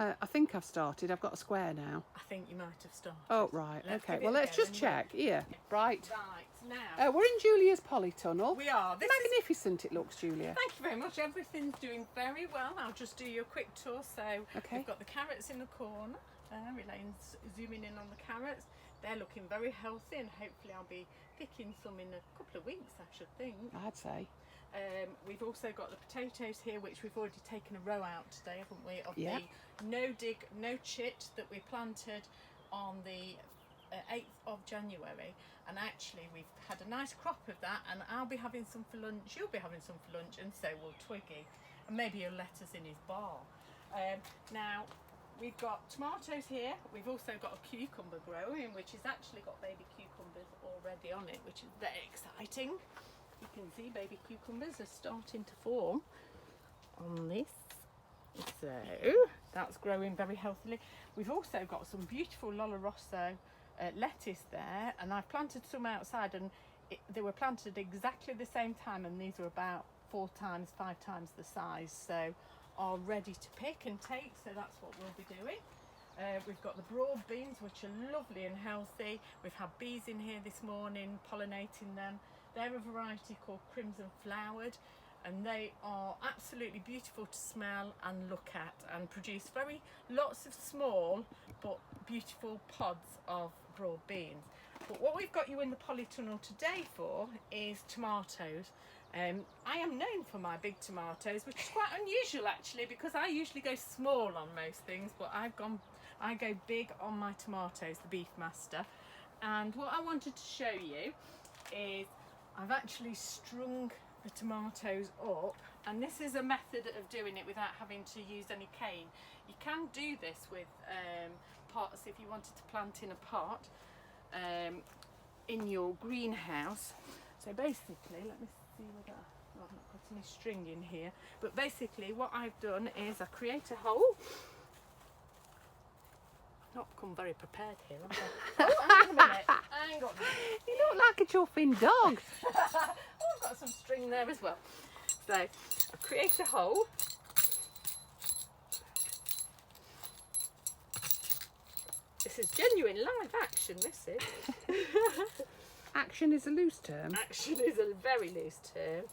I think I've started. I've got a square now. I think you might have started. Oh, right. Let's Okay. give it Well, a let's go just anyway. check. Yeah. Right. Right, now, We're in Julia's Polytunnel. we are. This is, Magnificent it looks, Julia. thank you very much. Everything's doing very well. I'll just do you a quick tour. So Okay. we've got the carrots in the corner. Elaine's zooming in on the carrots. They're looking very healthy, and hopefully I'll be picking some in a couple of weeks, I should think. I'd say. We've also got the potatoes here, which we've already taken a row out today, haven't we? Of Yeah. the no dig, no chit that we planted on the 8th of January. And actually we've had a nice crop of that, and I'll be having some for lunch, you'll be having some for lunch, and so will Twiggy. And maybe he'll let us in his bar. Now, we've got tomatoes here. We've also got a cucumber growing, which has actually got baby cucumbers already on it, which is very exciting. You can see baby cucumbers are starting to form on this. So that's growing very healthily. We've also got some beautiful Lola Rosso lettuce there, and I've planted some outside, and they were planted exactly the same time, and these are about 4 times, 5 times the size, so are ready to pick and take. So that's what we'll be doing. We've got the broad beans, which are lovely and healthy. We've had bees in here this morning pollinating them. They're a variety called Crimson Flowered, and they are absolutely beautiful to smell and look at, and produce lots of small but beautiful pods of broad beans. But what we've got you in the Polytunnel today for is tomatoes. I am known for my big tomatoes, which is quite unusual actually, because I usually go small on most things, but I go big on my tomatoes, the Beefmaster. And what I wanted to show you is I've actually strung the tomatoes up, and this is a method of doing it without having to use any cane. You can do this with pots if you wanted to plant in a pot in your greenhouse. So basically, let me see whether I've not got any string in here, but basically what I've done is I create a hole. Not become very prepared here, have I? Oh, hang on a minute. Hang on. You look like a chuffing dog. Oh, I've got some string there as well. So I create a hole. This is genuine live action, this is. Action is a loose term. Action is a very loose term.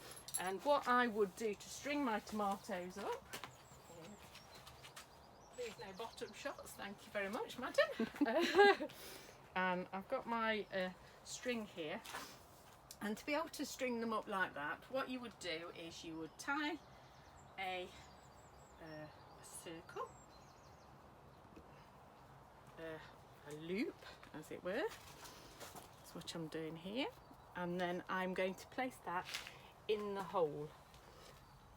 And what I would do to string my tomatoes up, please no bottom shots, thank you very much, madam. And I've got my string here, and to be able to string them up like that, what you would do is you would tie a circle, a loop as it were. That's what I'm doing here, and then I'm going to place that in the hole.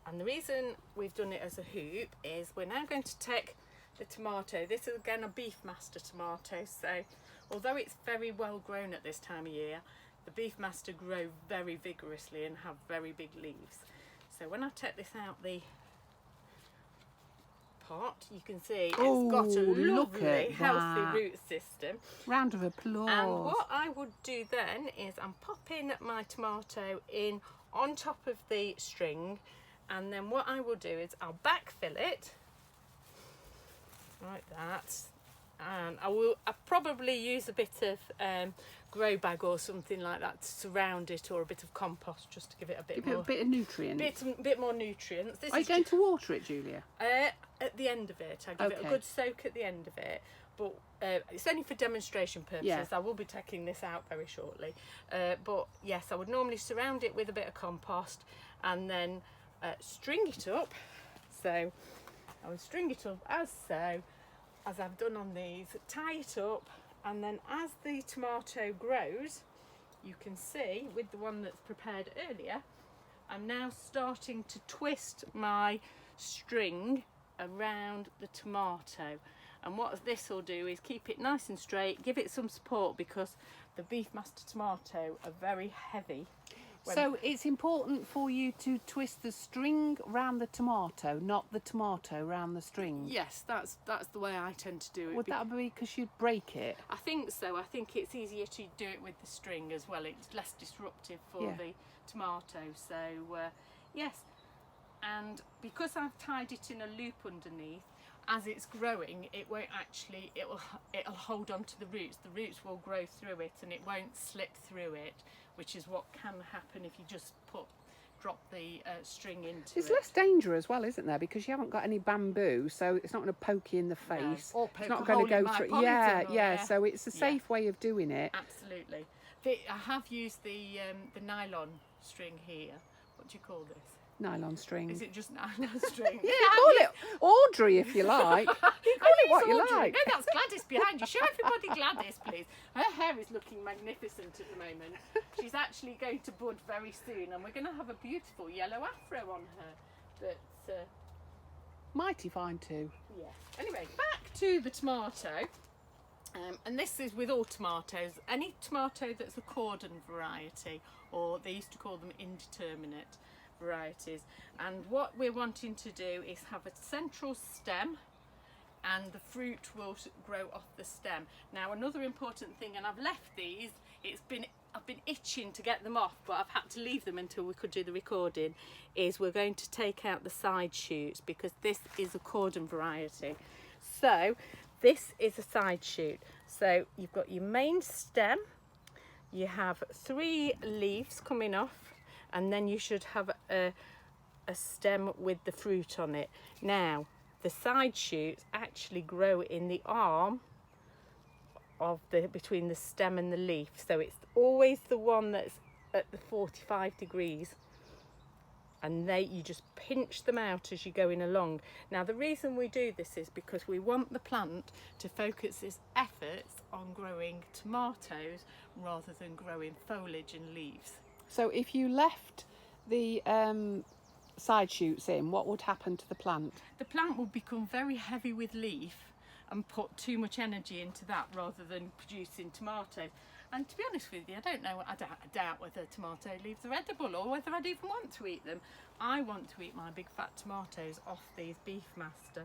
And the reason we've done it as a hoop is we're now going to take the tomato. This is again a Beefmaster tomato, so although it's very well grown at this time of year, the Beefmaster grow very vigorously and have very big leaves. So when I take this out the pot, you can see it's got a lovely healthy root system. Round of applause. And what I would do then is I'm popping my tomato in on top of the string, and then what I will do is I'll backfill it like that, and I'll probably use a bit of grow bag or something like that to surround it, or a bit of compost just to give it a bit more, a bit of nutrients. bit more nutrients. This Are you going to water it, Julia? At the end of it, I give it a good soak at the end of it, but it's only for demonstration purposes. Yeah. I will be taking this out very shortly, but yes, I would normally surround it with a bit of compost and then string it up. So I would string it up as I've done on these, tie it up, and then as the tomato grows, you can see with the one that's prepared earlier, I'm now starting to twist my string around the tomato, and what this will do is keep it nice and straight, give it some support, because the Beefmaster tomato are very heavy. So it's important for you to twist the string round the tomato, not the tomato round the string. Yes, that's the way I tend to do it. Would that be because you'd break it? I think so. I think it's easier to do it with the string as well. It's less disruptive for the tomato. So yes, and because I've tied it in a loop underneath, as it's growing, it won't actually, it'll hold on to the roots. The roots will grow through it and it won't slip through it, which is what can happen if you just drop the string into It's it. less danger as well, isn't there? Because you haven't got any bamboo, so it's not going to poke you in the face. Or It's poke not a going hole to in go my through. polytunnel, Yeah. So it's a safe way of doing it. Absolutely. I have used the nylon string here. What do you call this? Nylon string. Is it just nylon string? Yeah, call it Audrey if you like. You call it what you like. No, that's Gladys behind you. Show everybody Gladys, please. Her hair is looking magnificent at the moment. She's actually going to bud very soon, and we're going to have a beautiful yellow afro on her. But Mighty fine too. yeah. Anyway, back to the tomato. And this is with all tomatoes. Any tomato that's a cordon variety, or they used to call them indeterminate varieties. And what we're wanting to do is have a central stem, and the fruit will grow off the stem. Now, another important thing, and I've left these, I've been itching to get them off, but I've had to leave them until we could do the recording, is we're going to take out the side shoots because this is a cordon variety. So this is a side shoot. So you've got your main stem, you have 3 leaves coming off, and then you should have a stem with the fruit on it. Now, the side shoots actually grow in the arm of between the stem and the leaf. So it's always the one that's at the 45 degrees. And you just pinch them out as you're going along. Now, the reason we do this is because we want the plant to focus its efforts on growing tomatoes rather than growing foliage and leaves. So if you left the side shoots in, what would happen to the plant? The plant will become very heavy with leaf and put too much energy into that rather than producing tomatoes. And to be honest with you, I don't know, I doubt whether tomato leaves are edible or whether I'd even want to eat them. I want to eat my big fat tomatoes off these Beefmaster.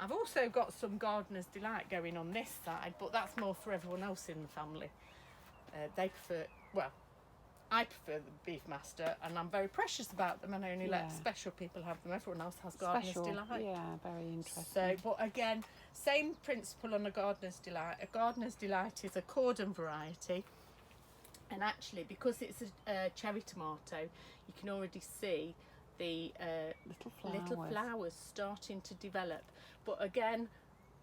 I've also got some Gardener's Delight going on this side, but that's more for everyone else in the family. They prefer, well, I prefer the Beefmaster, and I'm very precious about them, and I only let special people have them. Everyone else has Gardener's Delight. Yeah, very interesting. So, but again, same principle on a Gardener's Delight. A Gardener's Delight is a cordon variety, and actually, because it's a cherry tomato, you can already see the little flowers starting to develop. But again,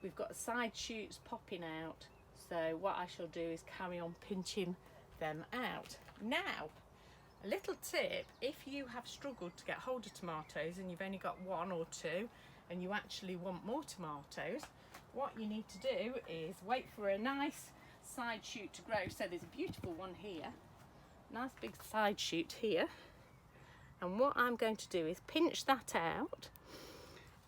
we've got side shoots popping out. So what I shall do is carry on pinching them out. Now, a little tip, if you have struggled to get hold of tomatoes and you've only got 1 or 2 and you actually want more tomatoes, what you need to do is wait for a nice side shoot to grow. So there's a beautiful one here, nice big side shoot here, and what I'm going to do is pinch that out,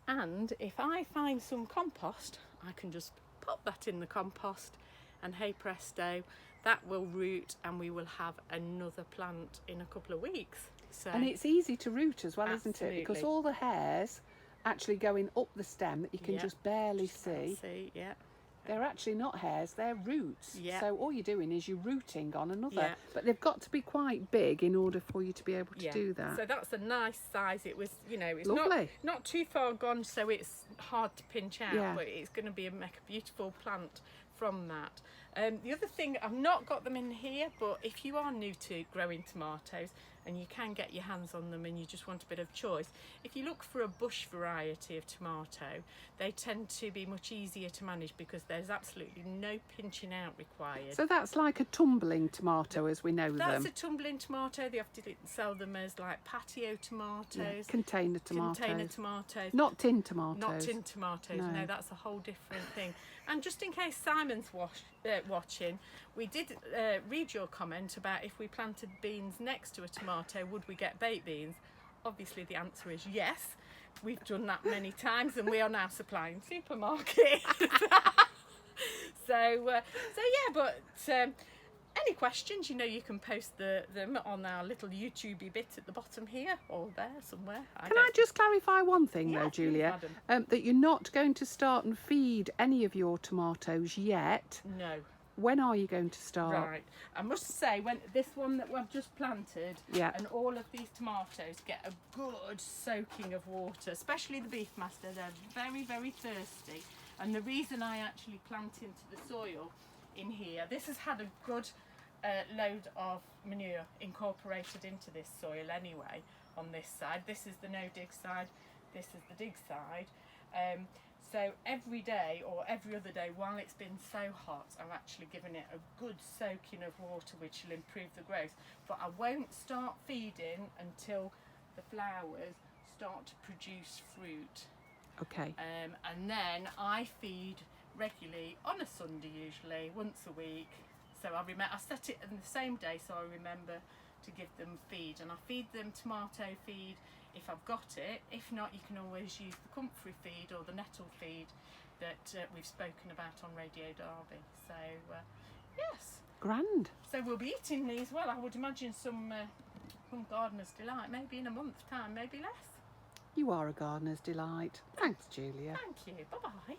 and if I find some compost, I can just pop that in the compost, and hey presto, that will root and we will have another plant in a couple of weeks. So, and it's easy to root as well, isn't it? Absolutely. Because all the hairs actually going up the stem that you can just barely see. Yeah. They're actually not hairs, they're roots. Yeah. So all you're doing is you're rooting on another. Yeah. But they've got to be quite big in order for you to be able to do that. So that's a nice size. It was, it's Lovely. not too far gone, so it's hard to pinch out, Yeah. but it's going to make a beautiful plant from that. The other thing, I've not got them in here, but if you are new to growing tomatoes and you can get your hands on them and you just want a bit of choice, if you look for a bush variety of tomato, they tend to be much easier to manage because there's absolutely no pinching out required. So that's like a tumbling tomato as we know That's them. a tumbling tomato. They often sell them as like patio tomatoes. Yeah, container tomatoes. Container tomatoes. Not tin tomatoes. Not tin tomatoes. No, that's a whole different thing. And just in case Simon's watching, we did read your comment about if we planted beans next to a tomato, would we get baked beans? Obviously, the answer is yes. We've done that many times, and we are now supplying supermarkets. So yeah, but any questions, you can post them on our little YouTubey bit at the bottom here or there somewhere. Can I just clarify one thing Yeah, though, please, Julia? madam. That you're not going to start and feed any of your tomatoes yet. No. When are you going to start? Right. I must say, when this one that we've just planted, Yeah. and all of these tomatoes get a good soaking of water, especially the Beefmaster. They're very, very thirsty. And the reason I actually plant into the soil in here, this has had a good load of manure incorporated into this soil anyway on this side. This is the no dig side, this is the dig side. So every day or every other day while it's been so hot, I've actually given it a good soaking of water, which will improve the growth. But I won't start feeding until the flowers start to produce fruit. Okay. And then I feed regularly on a Sunday, usually once a week. So I set it on the same day, so I remember to give them feed. And I feed them tomato feed if I've got it. If not, you can always use the comfrey feed or the nettle feed that we've spoken about on Radio Derby. So yes, Grand. so we'll be eating these. Well, I would imagine some Gardener's Delight, maybe in a month's time, maybe less. You are a gardener's delight. Thanks, Julia. Thank you. Bye bye.